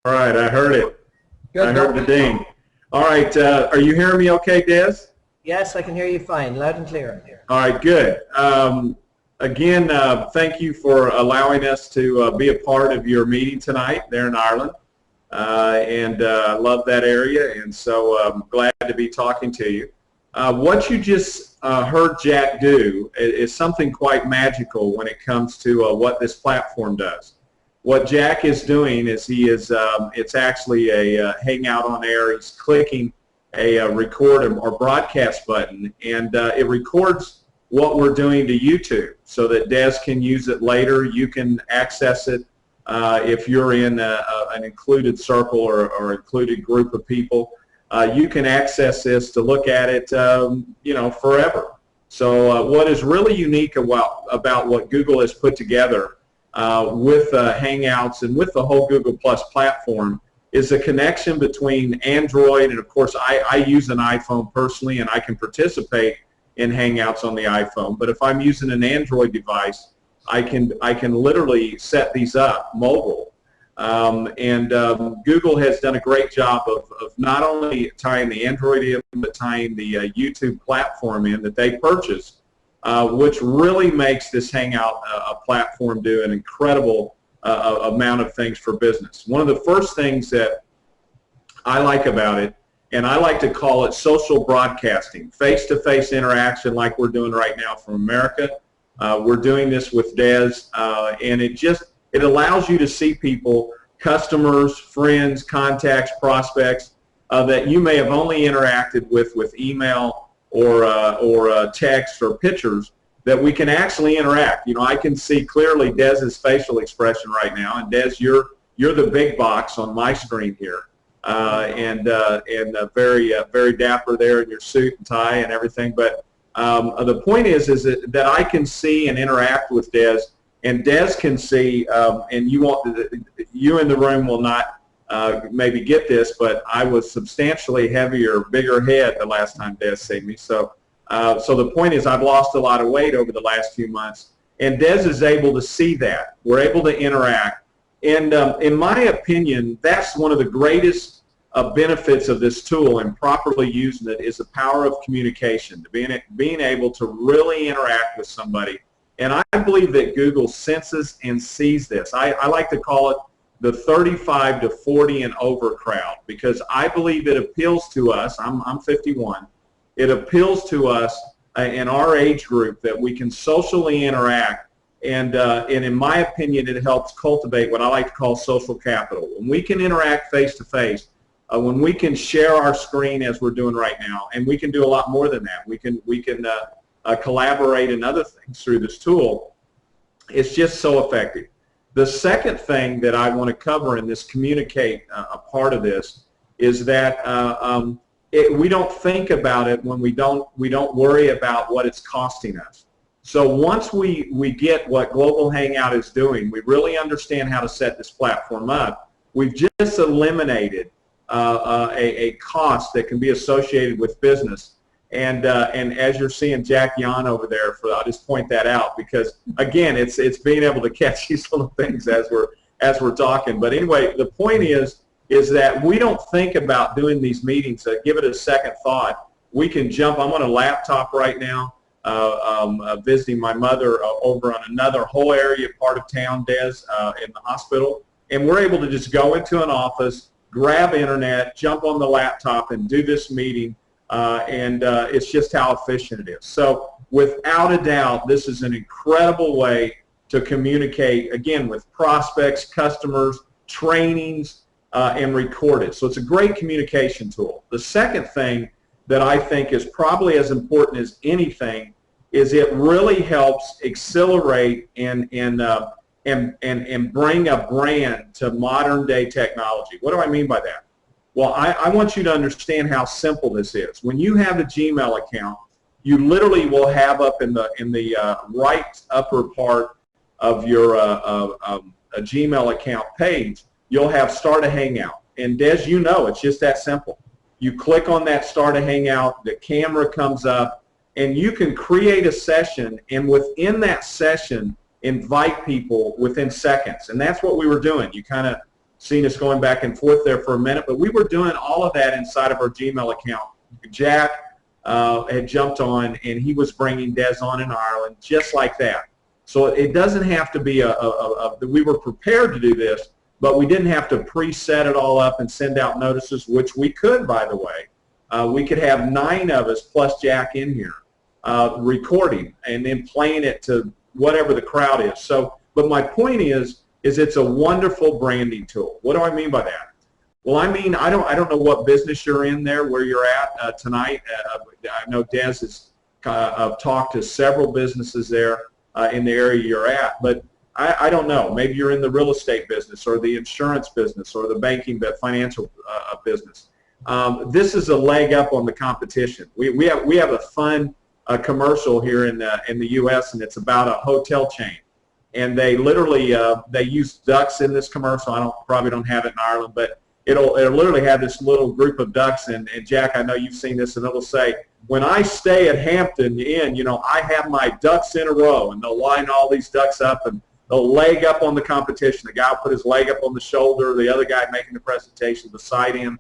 All right, I heard it. I Good. heard the ding. All right, are you hearing me okay, Des? Yes, I can hear you fine, loud and clear. All right, good. Again, thank you for allowing us to be a part of your meeting tonight there in Ireland. I love that area, and so I'm glad to be talking to you. What you just heard Jack do is something quite magical when it comes to what this platform does. What Jack is doing is it's actually a Hangout on air. He's clicking a record or broadcast button, and it records what we're doing to YouTube so that Des can use it later. You can access it if you're in an included circle or included group of people. You can access this to look at it, forever. So what is really unique about what Google has put together with Hangouts and with the whole Google Plus platform is a connection between Android, and of course I use an iPhone personally and I can participate in Hangouts on the iPhone, but if I'm using an Android device, I can literally set these up mobile. Google has done a great job of not only tying the Android in, but tying the YouTube platform in that they purchased, which really makes this Hangout a platform do an incredible amount of things for business. One of the first things that I like about it, and I like to call it social broadcasting, face-to-face interaction like we're doing right now from America. We're doing this with Des, and it allows you to see people, customers, friends, contacts, prospects that you may have only interacted with email or text or pictures, that we can actually interact. You know, I can see clearly Des's facial expression right now, and Des, you're the big box on my screen here, and very dapper there in your suit and tie and everything. But the point is that I can see and interact with Des, and Des can see, and you in the room will not maybe get this, but I was substantially heavier, bigger head the last time Des seen me. So the point is I've lost a lot of weight over the last few months, and Des is able to see that. We're able to interact. And in my opinion, that's one of the greatest benefits of this tool, and properly using it, is the power of communication, being able to really interact with somebody. And I believe that Google senses and sees this. I like to call it the 35 to 40 and over crowd, because I believe it appeals to us. I'm 51. It appeals to us in our age group that we can socially interact, and in my opinion, it helps cultivate what I like to call social capital. When we can interact face-to-face, when we can share our screen as we're doing right now, and we can do a lot more than that. We can collaborate and other things through this tool. It's just so effective. The second thing that I want to cover in this communicate a part of this is that we don't think about it when we don't worry about what it's costing us. So once we get what Global Hangout is doing, we really understand how to set this platform up. We've just eliminated a cost that can be associated with business. And as you're seeing Jack Yan over there, I'll just point that out, because again, it's being able to catch these little things as we're talking. But anyway, the point is that we don't think about doing these meetings, give it a second thought. We can jump. I'm on a laptop right now, visiting my mother over on another whole area part of town, Des, in the hospital, and we're able to just go into an office, grab internet, jump on the laptop, and do this meeting. It's just how efficient it is. So without a doubt, this is an incredible way to communicate, again, with prospects, customers, trainings, and record it. So it's a great communication tool. The second thing that I think is probably as important as anything is it really helps accelerate and bring a brand to modern day technology. What do I mean by that? Well, I want you to understand how simple this is. When you have a Gmail account, you literally will have up in the right upper part of your a Gmail account page, you'll have Start a Hangout. And Des, you know, it's just that simple. You click on that Start a Hangout, the camera comes up, and you can create a session, and within that session, invite people within seconds. And that's what we were doing. You kind of seen us going back and forth there for a minute, but we were doing all of that inside of our Gmail account. Jack had jumped on, and he was bringing Des on in Ireland just like that. So it doesn't have to be we were prepared to do this, but we didn't have to preset it all up and send out notices, which we could, by the way. We could have 9 of us plus Jack in here recording and then playing it to whatever the crowd is. So, but my point is it's a wonderful branding tool. What do I mean by that? Well, I mean, I don't know what business you're in there, where you're at tonight. I know Des has talked to several businesses there in the area you're at, but I don't know. Maybe you're in the real estate business or the insurance business or the banking, financial business. This is a leg up on the competition. We have a fun commercial here in the U.S. and it's about a hotel chain, and they literally they use ducks in this commercial. I probably don't have it in Ireland, but it'll literally have this little group of ducks, and Jack, I know you've seen this, and it'll say, when I stay at Hampton Inn, you know, I have my ducks in a row, and they'll line all these ducks up, and they'll leg up on the competition. The guy will put his leg up on the shoulder, the other guy making the presentation beside him.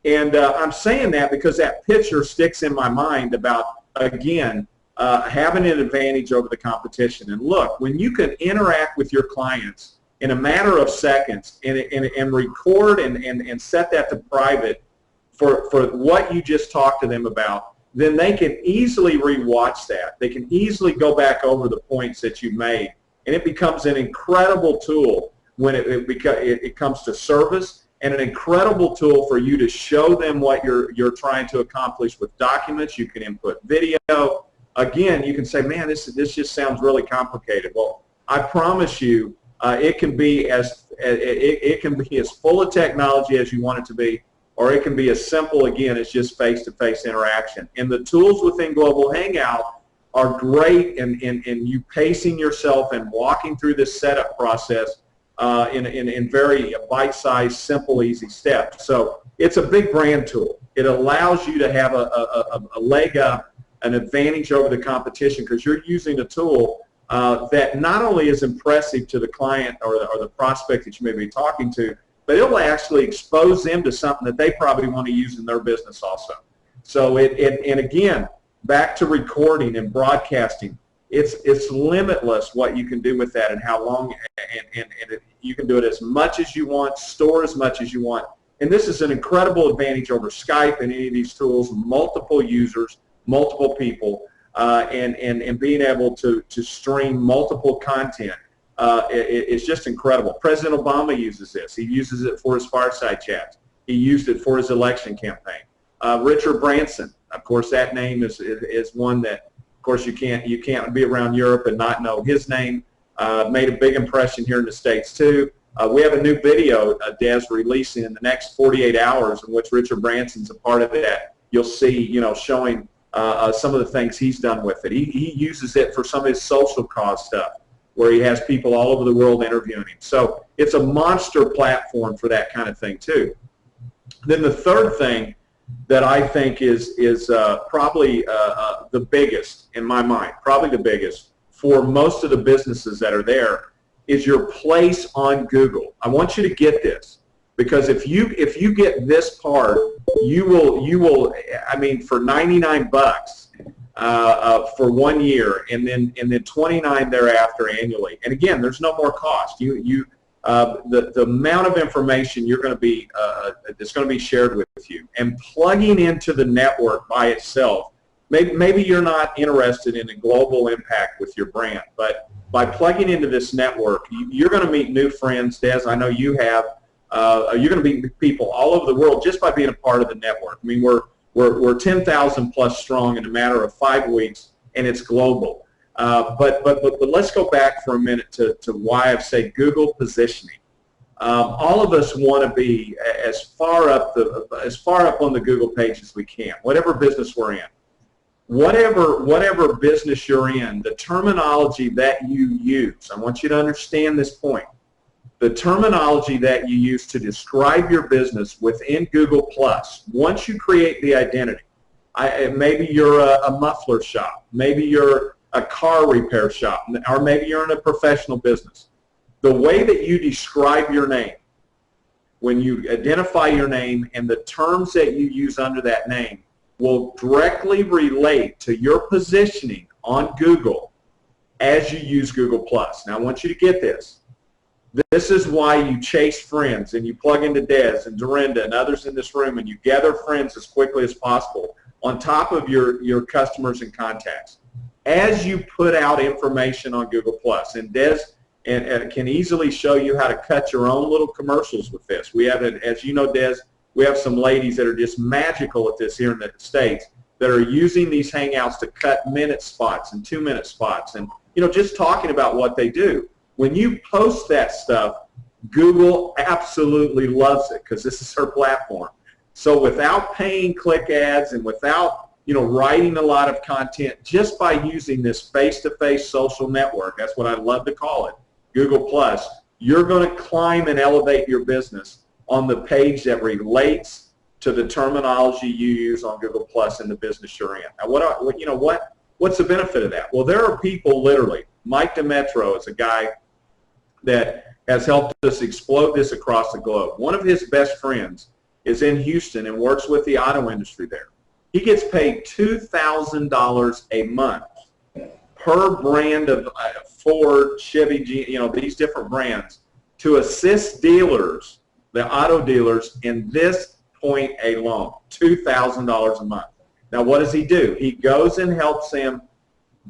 And I'm saying that because that picture sticks in my mind about, again, having an advantage over the competition. And look, when you can interact with your clients in a matter of seconds and record and set that to private for what you just talked to them about, then they can easily rewatch that. They can easily go back over the points that you made. And it becomes an incredible tool when it comes to service, and an incredible tool for you to show them what you're trying to accomplish with documents. You can input video. Again, you can say, man, this just sounds really complicated. Well, I promise you, it can be as full of technology as you want it to be, or it can be as simple, again, as just face-to-face interaction. And the tools within Global Hangout are great in you pacing yourself and walking through this setup process in very bite-sized, simple, easy steps. So it's a big brand tool. It allows you to have a leg up, an advantage over the competition, because you're using a tool that not only is impressive to the client or the prospect that you may be talking to, but it will actually expose them to something that they probably want to use in their business also. So and again, back to recording and broadcasting, it's limitless what you can do with that and how long, and you can do it as much as you want, store as much as you want. And this is an incredible advantage over Skype and any of these tools, multiple users, multiple people, and being able to stream multiple content. It's just incredible. President Obama uses this. He uses it for his fireside chats. He used it for his election campaign. Richard Branson, of course, that name is one that, of course, you can't be around Europe and not know his name. Made a big impression here in the States too. We have a new video Des releasing in the next 48 hours in which Richard Branson's a part of that. You'll see, you know, showing some of the things he's done with it. He uses it for some of his social cause stuff, where he has people all over the world interviewing him. So it's a monster platform for that kind of thing too. Then the third thing that I think is probably the biggest in my mind, probably the biggest for most of the businesses that are there, is your place on Google. I want you to get this, because if you get this part, you will. I mean, for 99 bucks for 1 year, and then 29 thereafter annually. And again, there's no more cost. The amount of information you're going to be that's going to be shared with you, and plugging into the network by itself. Maybe you're not interested in a global impact with your brand, but by plugging into this network, you're going to meet new friends. Des, I know you have. You're going to meet people all over the world just by being a part of the network. I mean, we're 10,000 plus strong in a matter of 5 weeks, and it's global. But let's go back for a minute to why I've said Google positioning. All of us want to be as far up on the Google page as we can, whatever business we're in. Whatever business you're in, the terminology that you use, I want you to understand this point. The terminology that you use to describe your business within Google+, once you create the identity, maybe you're a muffler shop, maybe you're a car repair shop, or maybe you're in a professional business. The way that you describe your name when you identify your name, and the terms that you use under that name will directly relate to your positioning on Google as you use Google+. Now, I want you to get this. This is why you chase friends and you plug into Des and Dorinda and others in this room, and you gather friends as quickly as possible on top of your customers and contacts. As you put out information on Google+, and Des and can easily show you how to cut your own little commercials with this. We have, as you know, Des, we have some ladies that are just magical at this here in the States that are using these Hangouts to cut minute spots and 2-minute spots, and just talking about what they do. When you post that stuff, Google absolutely loves it because this is her platform. So without paying click ads and without writing a lot of content, just by using this face-to-face social network, that's what I love to call it, Google+, you're going to climb and elevate your business on the page that relates to the terminology you use on Google+ in the business you're in. Now, what's the benefit of that? Well, there are people literally. Mike Demetro is a guy that has helped us explode this across the globe. One of his best friends is in Houston and works with the auto industry there. He gets paid $2,000 a month per brand of Ford, Chevy, these different brands to assist dealers, the auto dealers, in this point alone, $2,000 a month. Now, what does he do? He goes and helps them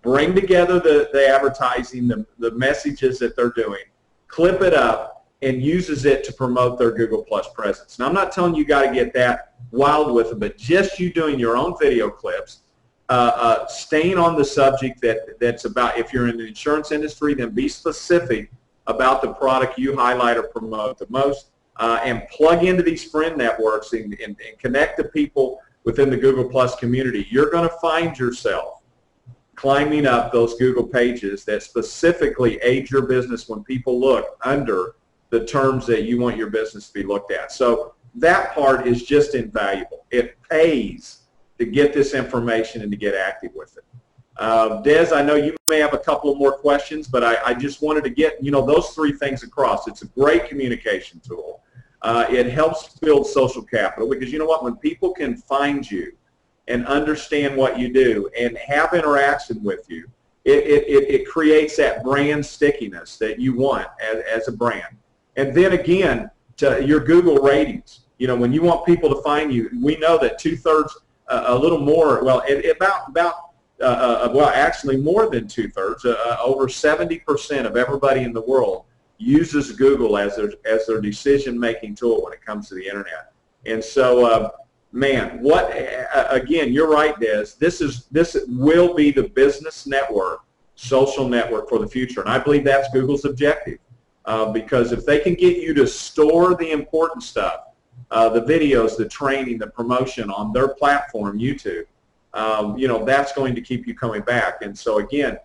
bring together the advertising, the messages that they're doing, clip it up, and uses it to promote their Google+ presence. Now, I'm not telling you got to get that wild with it, but just you doing your own video clips, staying on the subject that's about, if you're in the insurance industry, then be specific about the product you highlight or promote the most, and plug into these friend networks and connect to people within the Google+ community. You're going to find yourself climbing up those Google pages that specifically aid your business when people look under the terms that you want your business to be looked at. So that part is just invaluable. It pays to get this information and to get active with it. Des, I know you may have a couple of more questions, but I just wanted to get those three things across. It's a great communication tool. It helps build social capital because you know what? When people can find you and understand what you do and have interaction with you, it creates that brand stickiness that you want as a brand. And then again, to your Google ratings. When you want people to find you, we know that 2/3, a little more, well, actually more than 2/3, over 70% of everybody in the world uses Google as their decision-making tool when it comes to the internet. And so, man, again, you're right, Des. This will be the business network, social network for the future, and I believe that's Google's objective. Because if they can get you to store the important stuff, the videos, the training, the promotion on their platform, YouTube, that's going to keep you coming back. And so again,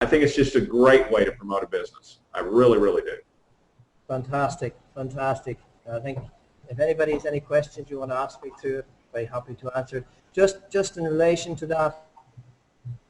I think it's just a great way to promote a business. I really, really do. Fantastic, fantastic. I think if anybody has any questions you want to ask me to, very happy to answer. Just in relation to that,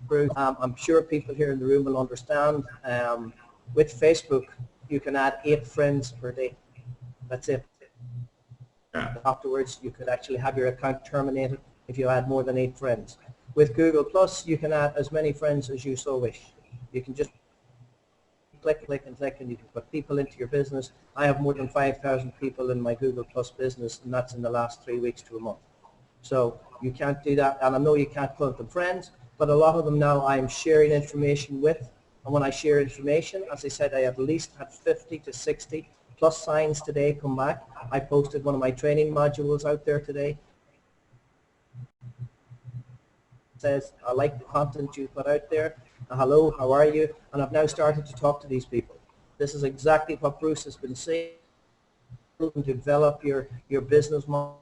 Bruce, I'm sure people here in the room will understand. With Facebook, you can add 8 friends per day. That's it. Yeah. Afterwards, you could actually have your account terminated if you add more than 8 friends. With Google+, you can add as many friends as you so wish. You can just click, and you can put people into your business. I have more than 5,000 people in my Google+ business, and that's in the last 3 weeks to a month. So you can't do that, and I know you can't call them friends, but a lot of them now I'm sharing information with. And when I share information, as I said, I at least had 50 to 60 plus signs today come back. I posted one of my training modules out there today. It says, I like the content you put out there. Hello, how are you? And I've now started to talk to these people. This is exactly what Bruce has been saying. Develop your business model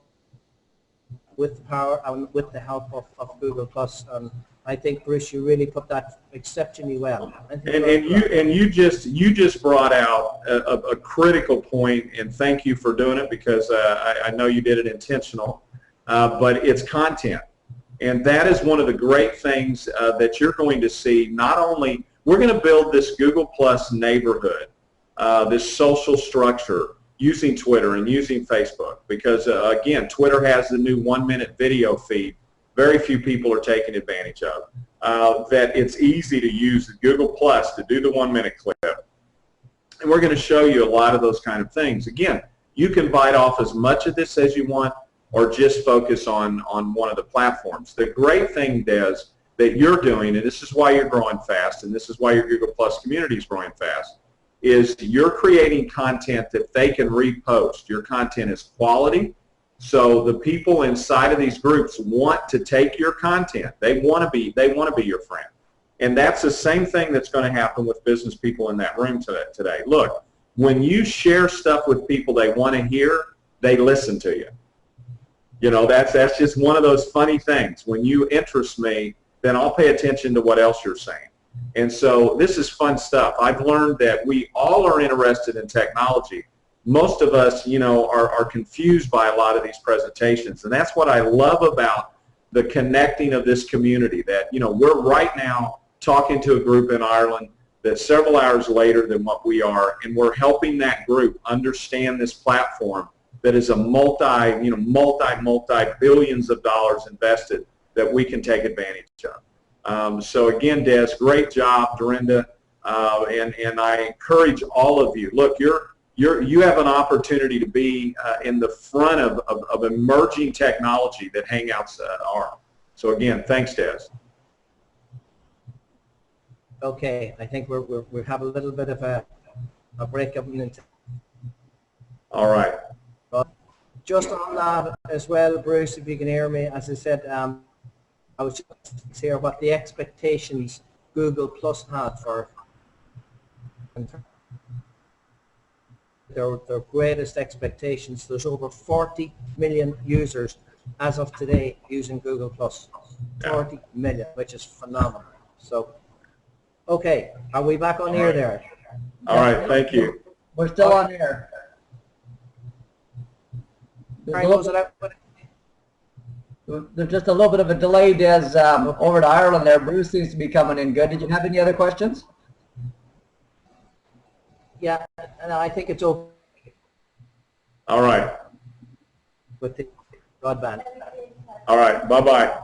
with the power and with the help of Google+. And I think, Bruce, you really put that exceptionally well. And you just brought out a critical point, and thank you for doing it because I know you did it intentional, but it's content. And that is one of the great things that you're going to see. Not only, we're going to build this Google+ neighborhood, this social structure using Twitter and using Facebook, because again, Twitter has the new 1-minute video feed. Very few people are taking advantage of. That it's easy to use Google Plus to do the 1-minute clip. And we're going to show you a lot of those kind of things. Again, you can bite off as much of this as you want, or just focus on one of the platforms. The great thing, Des, that you're doing, and this is why you're growing fast, and this is why your Google Plus community is growing fast, is you're creating content that they can repost. Your content is quality, so the people inside of these groups want to take your content. They want to be your friend. And that's the same thing that's going to happen with business people in that room today. Look, when you share stuff with people they want to hear, they listen to you. You know, that's just one of those funny things. When you interest me, then I'll pay attention to what else you're saying. And so this is fun stuff. I've learned that we all are interested in technology. Most of us, you know, are confused by a lot of these presentations. And that's what I love about the connecting of this community, that, you know, we're right now talking to a group in Ireland that's several hours later than what we are, and we're helping that group understand this platform that is a multi-billions of dollars invested that we can take advantage of. So again, Des, great job, Dorinda, and I encourage all of you. Look, you have an opportunity to be in the front of emerging technology that Hangouts are. So again, thanks, Des. Okay, I think we have a little bit of a break up. All right. Just on that as well, Bruce, if you can hear me, as I said, I was just here what the expectations Google Plus had for their greatest expectations. There's over 40 million users as of today using Google Plus. 40 million, which is phenomenal. So, okay, are we back on air there? All right, thank you. We're still on air. There's just a little bit of a delay, Des, over to Ireland there. Bruce seems to be coming in good. Did you have any other questions? Yeah, and I think it's okay. All right. With the broadband. All right, bye-bye.